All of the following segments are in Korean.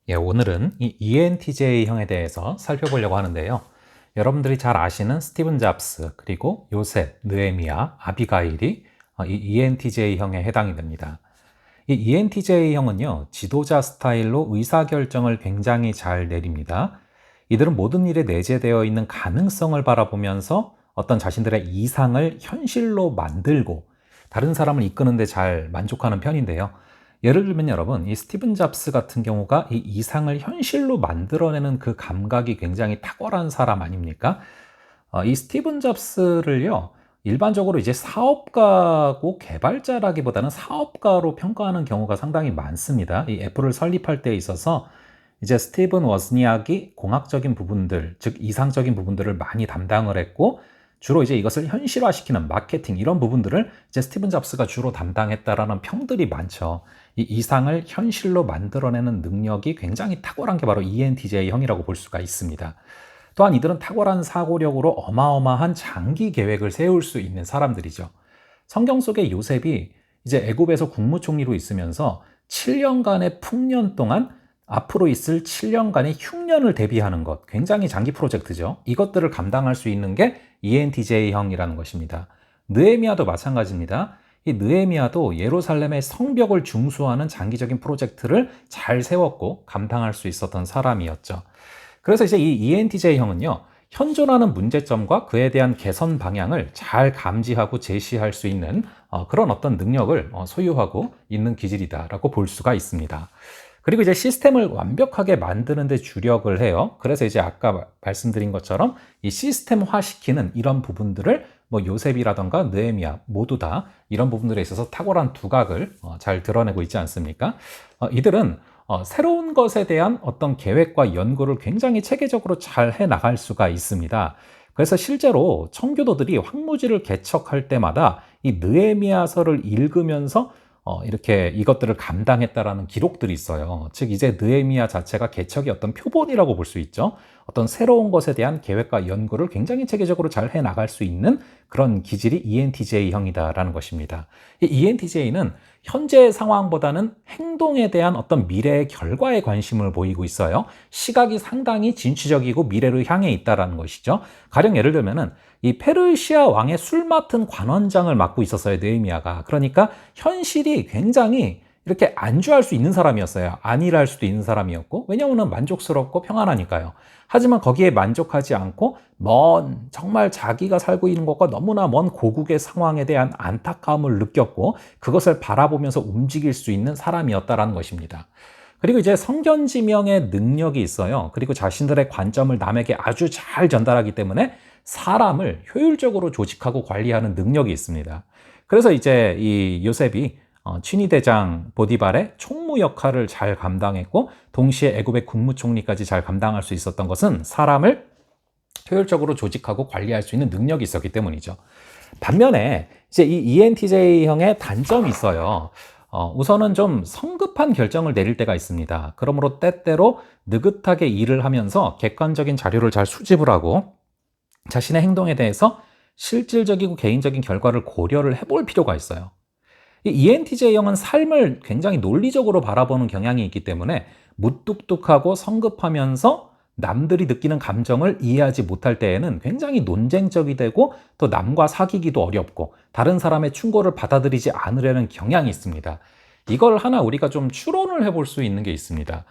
예, 오늘은 이 ENTJ형에 대해서 살펴보려고 하는데요. 여러분들이 잘 아시는 스티븐 잡스, 그리고 요셉, 느헤미야, 아비가일이 이 ENTJ형에 해당이 됩니다. 이 ENTJ형은요, 지도자 스타일로 의사결정을 굉장히 잘 내립니다. 이들은 모든 일에 내재되어 있는 가능성을 바라보면서 어떤 자신들의 이상을 현실로 만들고 다른 사람을 이끄는 데 잘 만족하는 편인데요. 예를 들면 여러분, 이 스티븐 잡스 같은 경우가 이 이상을 현실로 만들어내는 그 감각이 굉장히 탁월한 사람 아닙니까? 이 스티븐 잡스를요, 일반적으로 이제 사업가고 개발자라기보다는 사업가로 평가하는 경우가 상당히 많습니다. 이 애플을 설립할 때 있어서 이제 스티븐 워즈니악이 공학적인 부분들, 즉 이상적인 부분들을 많이 담당을 했고, 주로 이제 이것을 현실화시키는 마케팅 이런 부분들을 이제 스티븐 잡스가 주로 담당했다라는 평들이 많죠. 이 이상을 현실로 만들어내는 능력이 굉장히 탁월한 게 바로 ENTJ형이라고 볼 수가 있습니다. 또한 이들은 탁월한 사고력으로 어마어마한 장기 계획을 세울 수 있는 사람들이죠. 성경 속의 요셉이 이제 애굽에서 국무총리로 있으면서 7년간의 풍년 동안 앞으로 있을 7년간의 흉년을 대비하는 것, 굉장히 장기 프로젝트죠. 이것들을 감당할 수 있는 게 ENTJ형이라는 것입니다. 느헤미야도 마찬가지입니다. 이 느헤미야도 예루살렘의 성벽을 중수하는 장기적인 프로젝트를 잘 세웠고 감당할 수 있었던 사람이었죠. 그래서 이제 이 ENTJ형은요, 현존하는 문제점과 그에 대한 개선 방향을 잘 감지하고 제시할 수 있는 그런 어떤 능력을 소유하고 있는 기질이다라고 볼 수가 있습니다. 그리고 이제 시스템을 완벽하게 만드는 데 주력을 해요. 그래서 이제 아까 말씀드린 것처럼 이 시스템화 시키는 이런 부분들을 뭐 요셉이라던가 느헤미야 모두 다 이런 부분들에 있어서 탁월한 두각을 잘 드러내고 있지 않습니까? 이들은 새로운 것에 대한 어떤 계획과 연구를 굉장히 체계적으로 잘 해나갈 수가 있습니다. 그래서 실제로 청교도들이 황무지를 개척할 때마다 이 느헤미야서를 읽으면서 이렇게 이것들을 감당했다라는 기록들이 있어요. 즉 이제 느헤미야 자체가 개척의 어떤 표본이라고 볼 수 있죠. 어떤 새로운 것에 대한 계획과 연구를 굉장히 체계적으로 잘 해나갈 수 있는 그런 기질이 ENTJ형이다라는 것입니다. 이 ENTJ는 현재 상황보다는 행동에 대한 어떤 미래의 결과에 관심을 보이고 있어요. 시각이 상당히 진취적이고 미래를 향해 있다라는 것이죠. 가령 예를 들면은 이 페르시아 왕의 술 맡은 관원장을 맡고 있었어요, 느헤미야가. 그러니까 현실이 굉장히 이렇게 안주할 수 있는 사람이었어요. 안일할 수도 있는 사람이었고, 왜냐하면 만족스럽고 평안하니까요. 하지만 거기에 만족하지 않고 정말 자기가 살고 있는 것과 너무나 먼 고국의 상황에 대한 안타까움을 느꼈고 그것을 바라보면서 움직일 수 있는 사람이었다라는 것입니다. 그리고 이제 성견지명의 능력이 있어요. 그리고 자신들의 관점을 남에게 아주 잘 전달하기 때문에 사람을 효율적으로 조직하고 관리하는 능력이 있습니다. 그래서 이제 이 요셉이 친위대장 보디발의 총무 역할을 잘 감당했고 동시에 애굽의 국무총리까지 잘 감당할 수 있었던 것은 사람을 효율적으로 조직하고 관리할 수 있는 능력이 있었기 때문이죠. 반면에 이제 이 ENTJ형의 단점이 있어요. 우선은 좀 성급한 결정을 내릴 때가 있습니다. 그러므로 때때로 느긋하게 일을 하면서 객관적인 자료를 잘 수집을 하고 자신의 행동에 대해서 실질적이고 개인적인 결과를 고려를 해볼 필요가 있어요. 이 ENTJ형은 삶을 굉장히 논리적으로 바라보는 경향이 있기 때문에 무뚝뚝하고 성급하면서 남들이 느끼는 감정을 이해하지 못할 때에는 굉장히 논쟁적이 되고 또 남과 사귀기도 어렵고 다른 사람의 충고를 받아들이지 않으려는 경향이 있습니다. 이걸 하나 우리가 좀 추론을 해볼 수 있는 게 있습니다.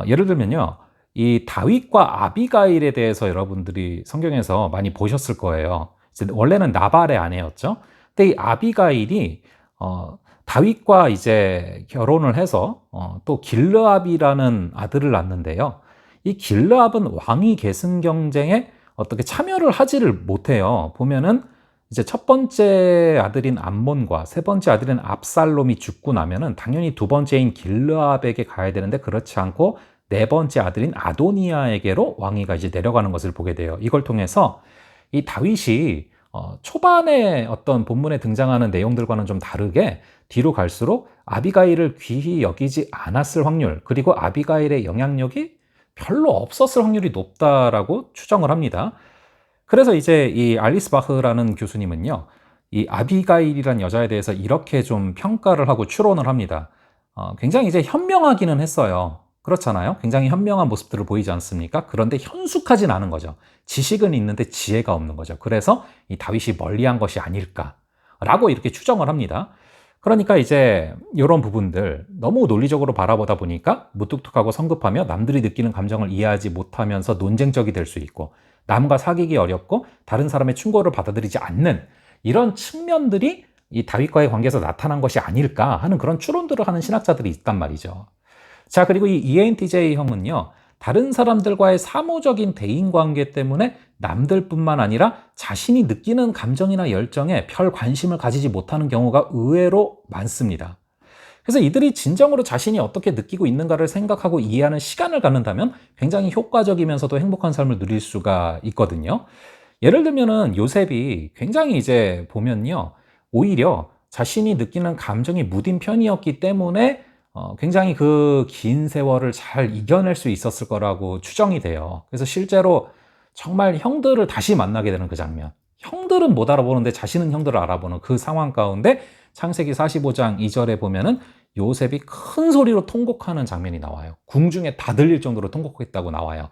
예를 들면요. 이 다윗과 아비가일에 대해서 여러분들이 성경에서 많이 보셨을 거예요. 원래는 나발의 아내였죠. 근데 이 아비가일이 다윗과 이제 결혼을 해서 또 길르압이라는 아들을 낳는데요. 이 길르압은 왕위 계승 경쟁에 어떻게 참여를 하지를 못해요. 보면은 이제 첫 번째 아들인 암몬과 세 번째 아들인 압살롬이 죽고 나면은 당연히 두 번째인 길르압에게 가야 되는데 그렇지 않고 네 번째 아들인 아도니아에게로 왕위가 이제 내려가는 것을 보게 돼요. 이걸 통해서 이 다윗이 초반에 어떤 본문에 등장하는 내용들과는 좀 다르게 뒤로 갈수록 아비가일을 귀히 여기지 않았을 확률, 그리고 아비가일의 영향력이 별로 없었을 확률이 높다라고 추정을 합니다. 그래서 이제 이 알리스 바흐라는 교수님은요, 이 아비가일이란 여자에 대해서 이렇게 좀 평가를 하고 추론을 합니다. 굉장히 이제 현명하기는 했어요. 그렇잖아요. 굉장히 현명한 모습들을 보이지 않습니까? 그런데 현숙하진 않은 거죠. 지식은 있는데 지혜가 없는 거죠. 그래서 이 다윗이 멀리한 것이 아닐까라고 이렇게 추정을 합니다. 그러니까 이제 이런 부분들 너무 논리적으로 바라보다 보니까 무뚝뚝하고 성급하며 남들이 느끼는 감정을 이해하지 못하면서 논쟁적이 될 수 있고, 남과 사귀기 어렵고 다른 사람의 충고를 받아들이지 않는 이런 측면들이 이 다윗과의 관계에서 나타난 것이 아닐까 하는 그런 추론들을 하는 신학자들이 있단 말이죠. 자, 그리고 이 ENTJ 형은요, 다른 사람들과의 사무적인 대인관계 때문에 남들뿐만 아니라 자신이 느끼는 감정이나 열정에 별 관심을 가지지 못하는 경우가 의외로 많습니다. 그래서 이들이 진정으로 자신이 어떻게 느끼고 있는가를 생각하고 이해하는 시간을 갖는다면 굉장히 효과적이면서도 행복한 삶을 누릴 수가 있거든요. 예를 들면은 요셉이 굉장히 이제 보면요, 오히려 자신이 느끼는 감정이 무딘 편이었기 때문에 굉장히 그 긴 세월을 잘 이겨낼 수 있었을 거라고 추정이 돼요. 그래서 실제로 정말 형들을 다시 만나게 되는 그 장면. 형들은 못 알아보는데 자신은 형들을 알아보는 그 상황 가운데 창세기 45장 2절에 보면은 요셉이 큰 소리로 통곡하는 장면이 나와요. 궁중에 다 들릴 정도로 통곡했다고 나와요.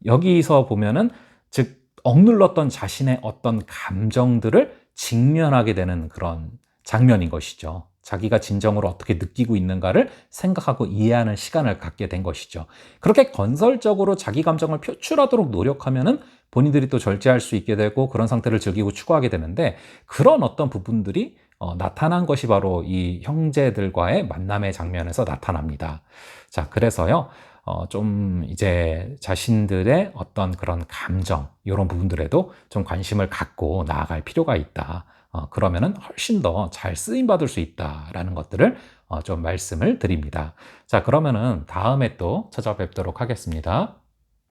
여기서 보면은 즉 억눌렀던 자신의 어떤 감정들을 직면하게 되는 그런 장면인 것이죠. 자기가 진정으로 어떻게 느끼고 있는가를 생각하고 이해하는 시간을 갖게 된 것이죠. 그렇게 건설적으로 자기 감정을 표출하도록 노력하면은 본인들이 또 절제할 수 있게 되고 그런 상태를 즐기고 추구하게 되는데, 그런 어떤 부분들이 나타난 것이 바로 이 형제들과의 만남의 장면에서 나타납니다. 자, 그래서요, 좀 이제 자신들의 어떤 그런 감정, 이런 부분들에도 좀 관심을 갖고 나아갈 필요가 있다. 그러면은 훨씬 더 잘 쓰임받을 수 있다라는 것들을 좀 말씀을 드립니다. 자, 그러면은 다음에 또 찾아뵙도록 하겠습니다.